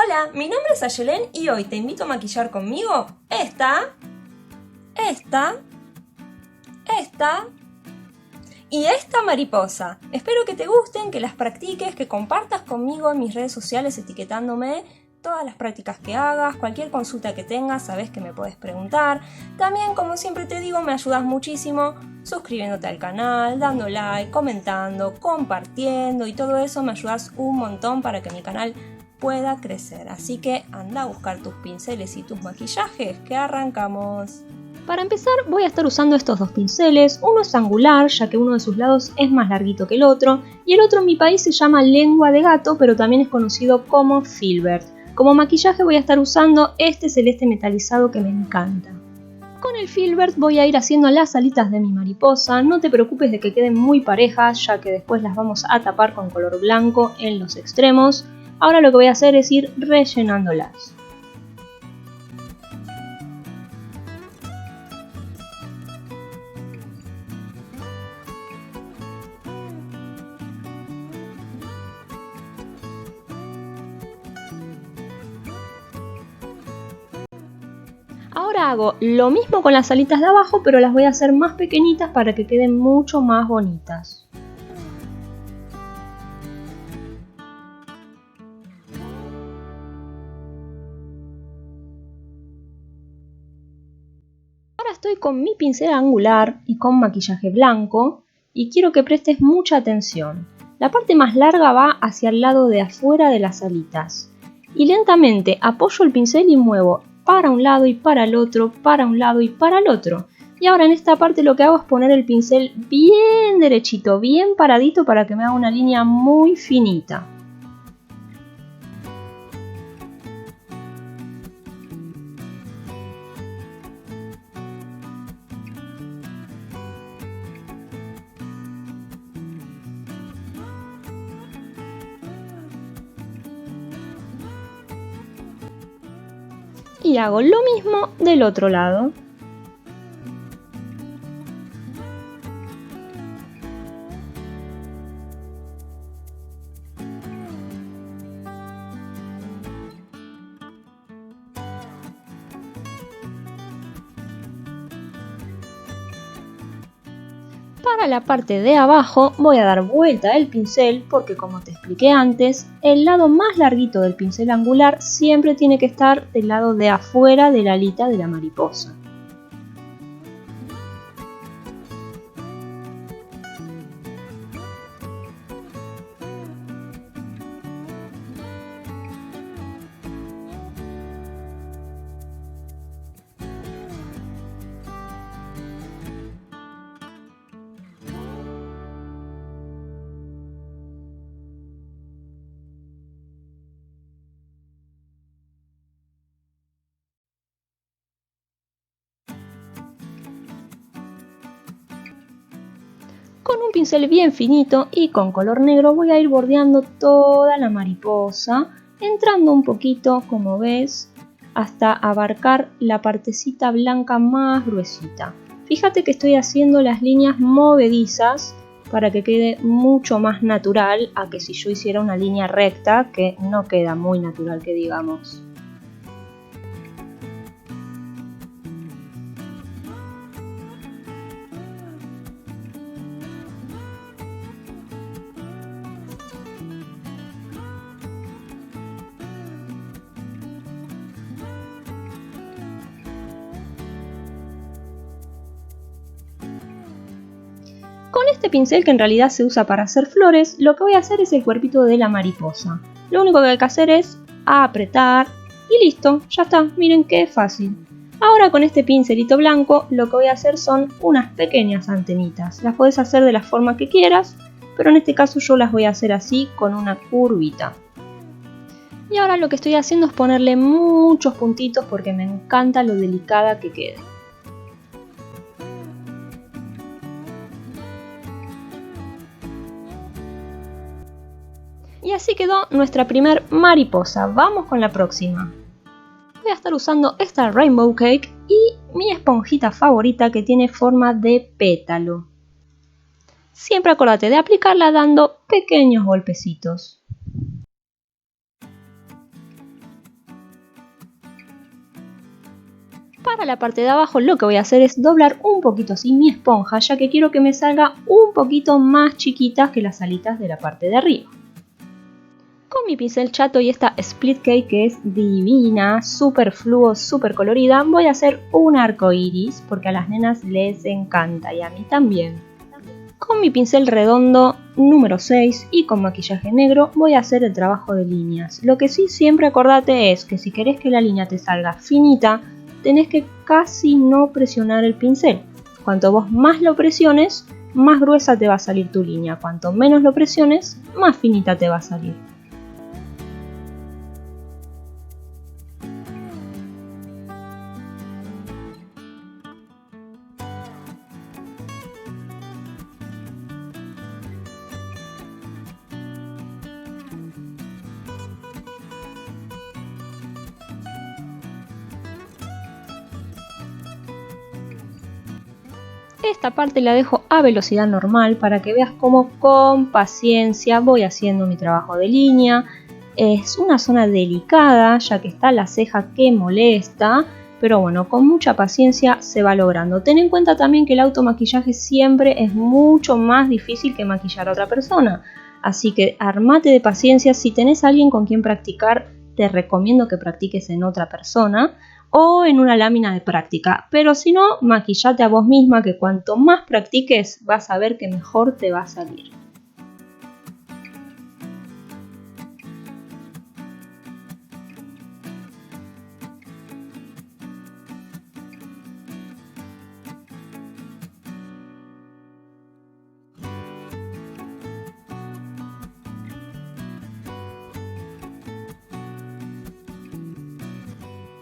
Hola, mi nombre es Ayelen y hoy te invito a maquillar conmigo esta y esta mariposa. Espero que te gusten, que las practiques, que compartas conmigo en mis redes sociales etiquetándome todas las prácticas que hagas, cualquier consulta que tengas, sabes que me puedes preguntar. También, como siempre te digo, me ayudas muchísimo suscribiéndote al canal, dando like, comentando, compartiendo y todo eso me ayudas un montón para que mi canal pueda crecer. Así que anda a buscar tus pinceles y tus maquillajes, que arrancamos. Para empezar voy a estar usando estos dos pinceles, uno es angular ya que uno de sus lados es más larguito que el otro y el otro en mi país se llama lengua de gato pero también es conocido como filbert. Como maquillaje voy a estar usando este celeste metalizado que me encanta. Con el filbert voy a ir haciendo las alitas de mi mariposa, no te preocupes de que queden muy parejas ya que después las vamos a tapar con color blanco en los extremos. Ahora lo que voy a hacer es ir rellenándolas. Ahora hago lo mismo con las alitas de abajo, pero las voy a hacer más pequeñitas para que queden mucho más bonitas. Ahora estoy con mi pincel angular y con maquillaje blanco y quiero que prestes mucha atención. La parte más larga va hacia el lado de afuera de las alitas y lentamente apoyo el pincel y muevo para un lado y para el otro, para un lado y para el otro. Y ahora en esta parte lo que hago es poner el pincel bien derechito, bien paradito para que me haga una línea muy finita. Y hago lo mismo del otro lado. Para la parte de abajo voy a dar vuelta el pincel porque, como te expliqué antes, el lado más larguito del pincel angular siempre tiene que estar del lado de afuera de la alita de la mariposa. Con un pincel bien finito y con color negro voy a ir bordeando toda la mariposa, entrando un poquito, como ves, hasta abarcar la partecita blanca más gruesita. Fíjate que estoy haciendo las líneas movedizas para que quede mucho más natural a que si yo hiciera una línea recta, que no queda muy natural que digamos. Con este pincel, que en realidad se usa para hacer flores, lo que voy a hacer es el cuerpito de la mariposa. Lo único que hay que hacer es apretar y listo, ya está, miren qué fácil. Ahora con este pincelito blanco lo que voy a hacer son unas pequeñas antenitas. Las podés hacer de la forma que quieras, pero en este caso yo las voy a hacer así con una curvita. Y ahora lo que estoy haciendo es ponerle muchos puntitos porque me encanta lo delicada que quede. Y así quedó nuestra primer mariposa. Vamos con la próxima. Voy a estar usando esta Rainbow Cake y mi esponjita favorita que tiene forma de pétalo. Siempre acuérdate de aplicarla dando pequeños golpecitos. Para la parte de abajo lo que voy a hacer es doblar un poquito así mi esponja, ya que quiero que me salga un poquito más chiquitas que las alitas de la parte de arriba. Con mi pincel chato y esta split cake que es divina, súper fluo, súper colorida, voy a hacer un arco iris porque a las nenas les encanta y a mí también. Con mi pincel redondo número 6 y con maquillaje negro voy a hacer el trabajo de líneas. Lo que sí siempre acordate es que si querés que la línea te salga finita, tenés que casi no presionar el pincel. Cuanto vos más lo presiones, más gruesa te va a salir tu línea. Cuanto menos lo presiones, más finita te va a salir. Esta parte la dejo a velocidad normal para que veas cómo con paciencia voy haciendo mi trabajo de línea. Es una zona delicada ya que está la ceja que molesta, pero bueno, con mucha paciencia se va logrando. Ten en cuenta también que el automaquillaje siempre es mucho más difícil que maquillar a otra persona. Así que armate de paciencia. Si tenés a alguien con quien practicar, te recomiendo que practiques en otra persona o en una lámina de práctica, pero si no, maquillate a vos misma, que cuanto más practiques vas a ver que mejor te va a salir.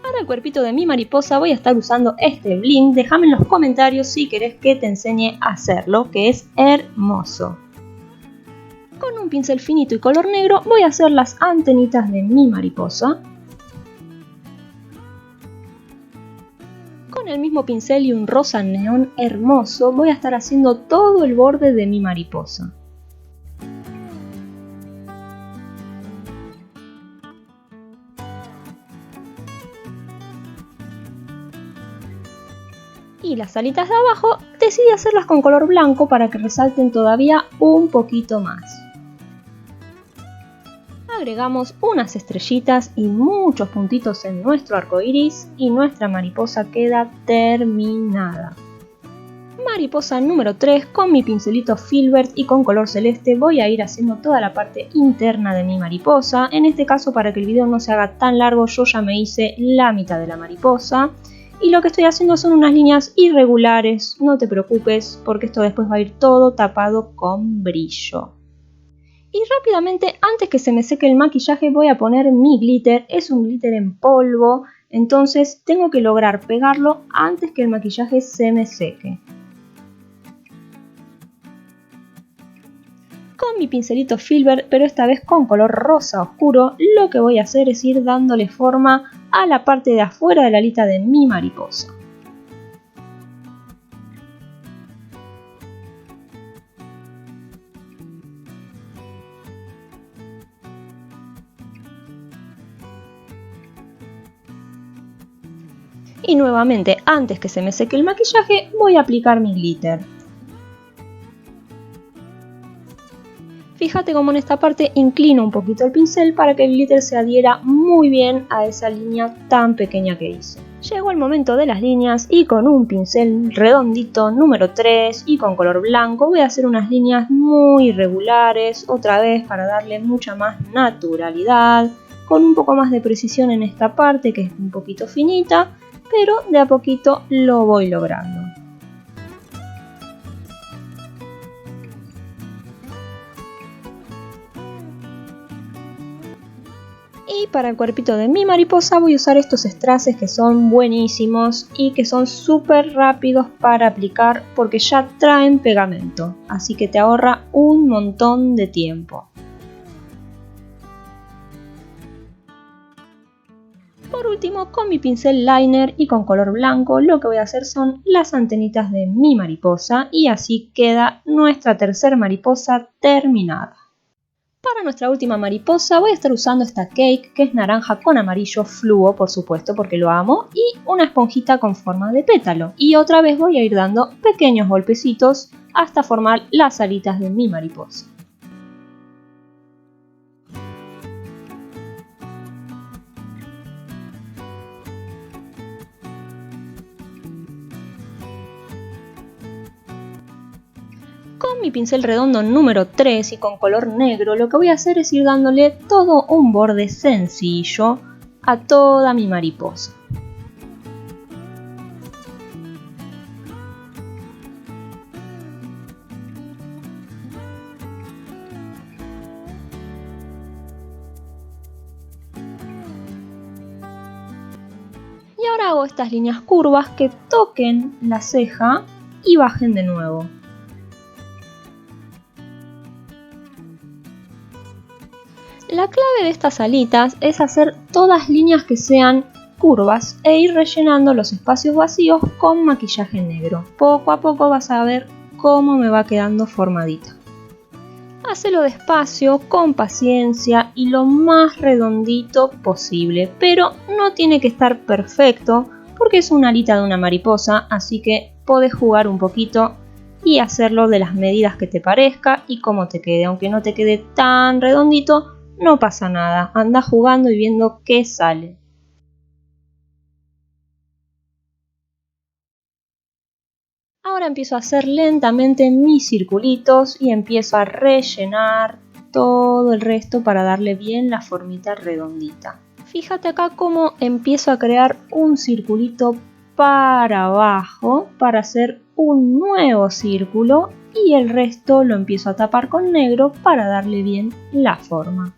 Para el cuerpito de mi mariposa voy a estar usando este bling. Déjame en los comentarios si querés que te enseñe a hacerlo, que es hermoso. Con un pincel finito y color negro voy a hacer las antenitas de mi mariposa. Con el mismo pincel y un rosa neón hermoso voy a estar haciendo todo el borde de mi mariposa. Y las alitas de abajo decidí hacerlas con color blanco para que resalten todavía un poquito más. Agregamos unas estrellitas y muchos puntitos en nuestro arco iris y nuestra mariposa queda terminada. Mariposa número 3, con mi pincelito Filbert y con color celeste voy a ir haciendo toda la parte interna de mi mariposa. En este caso, para que el video no se haga tan largo, yo ya me hice la mitad de la mariposa. Y lo que estoy haciendo son unas líneas irregulares, no te preocupes porque esto después va a ir todo tapado con brillo. Y rápidamente, antes que se me seque el maquillaje, voy a poner mi glitter. Es un glitter en polvo, entonces tengo que lograr pegarlo antes que el maquillaje se me seque. Con mi pincelito Filbert, pero esta vez con color rosa oscuro, lo que voy a hacer es ir dándole forma a la parte de afuera de la alita de mi mariposa. Y nuevamente, antes que se me seque el maquillaje, voy a aplicar mi glitter. Fíjate cómo en esta parte inclino un poquito el pincel para que el glitter se adhiera muy bien a esa línea tan pequeña que hice. Llegó el momento de las líneas y con un pincel redondito número 3 y con color blanco voy a hacer unas líneas muy irregulares, otra vez para darle mucha más naturalidad, con un poco más de precisión en esta parte que es un poquito finita, pero de a poquito lo voy logrando. Y para el cuerpito de mi mariposa voy a usar estos straces que son buenísimos y que son súper rápidos para aplicar porque ya traen pegamento, así que te ahorra un montón de tiempo. Por último, con mi pincel liner y con color blanco, lo que voy a hacer son las antenitas de mi mariposa y así queda nuestra tercera mariposa terminada. Para nuestra última mariposa voy a estar usando esta cake que es naranja con amarillo fluo, por supuesto, porque lo amo, y una esponjita con forma de pétalo. Y otra vez voy a ir dando pequeños golpecitos hasta formar las alitas de mi mariposa. Con mi pincel redondo número 3 y con color negro lo que voy a hacer es ir dándole todo un borde sencillo a toda mi mariposa. Y ahora hago estas líneas curvas que toquen la ceja y bajen de nuevo. La clave de estas alitas es hacer todas líneas que sean curvas e ir rellenando los espacios vacíos con maquillaje negro. Poco a poco vas a ver cómo me va quedando formadita. Hacelo despacio, con paciencia y lo más redondito posible, pero no tiene que estar perfecto porque es una alita de una mariposa, así que podés jugar un poquito y hacerlo de las medidas que te parezca y cómo te quede. Aunque no te quede tan redondito, no pasa nada, anda jugando y viendo qué sale. Ahora empiezo a hacer lentamente mis circulitos y empiezo a rellenar todo el resto para darle bien la formita redondita. Fíjate acá cómo empiezo a crear un circulito para abajo para hacer un nuevo círculo y el resto lo empiezo a tapar con negro para darle bien la forma.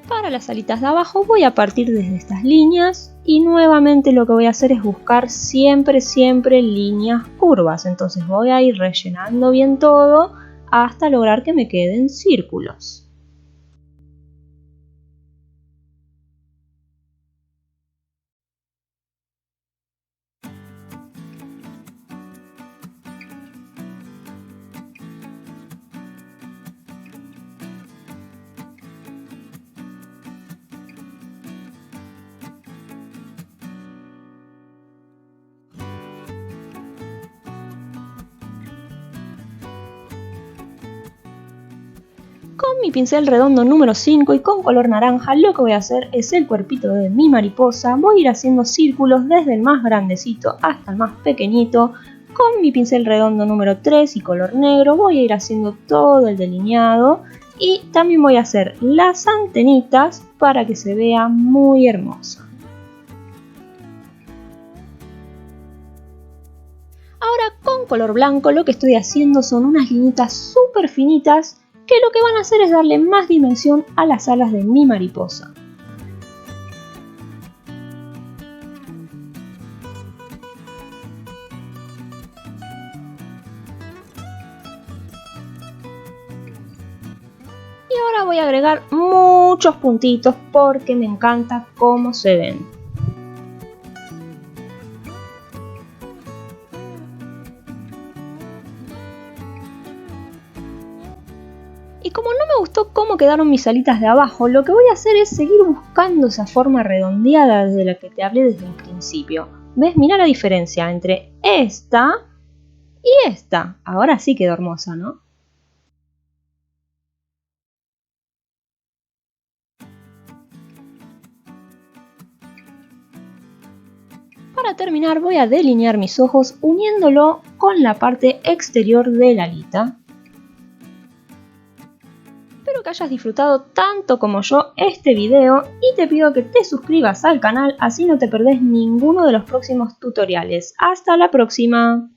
Para las alitas de abajo voy a partir desde estas líneas y nuevamente lo que voy a hacer es buscar siempre líneas curvas. Entonces voy a ir rellenando bien todo hasta lograr que me queden círculos. Con mi pincel redondo número 5 y con color naranja lo que voy a hacer es el cuerpito de mi mariposa. Voy a ir haciendo círculos desde el más grandecito hasta el más pequeñito. Con mi pincel redondo número 3 y color negro voy a ir haciendo todo el delineado. Y también voy a hacer las antenitas para que se vea muy hermosa. Ahora con color blanco lo que estoy haciendo son unas linitas súper finitas que lo que van a hacer es darle más dimensión a las alas de mi mariposa. Y ahora voy a agregar muchos puntitos porque me encanta cómo se ven. Y como no me gustó cómo quedaron mis alitas de abajo, lo que voy a hacer es seguir buscando esa forma redondeada desde la que te hablé desde el principio. ¿Ves? Mira la diferencia entre esta y esta. Ahora sí quedó hermosa, ¿no? Para terminar voy a delinear mis ojos uniéndolo con la parte exterior de la alita. Espero que hayas disfrutado tanto como yo este video y te pido que te suscribas al canal, así no te perdés ninguno de los próximos tutoriales. ¡Hasta la próxima!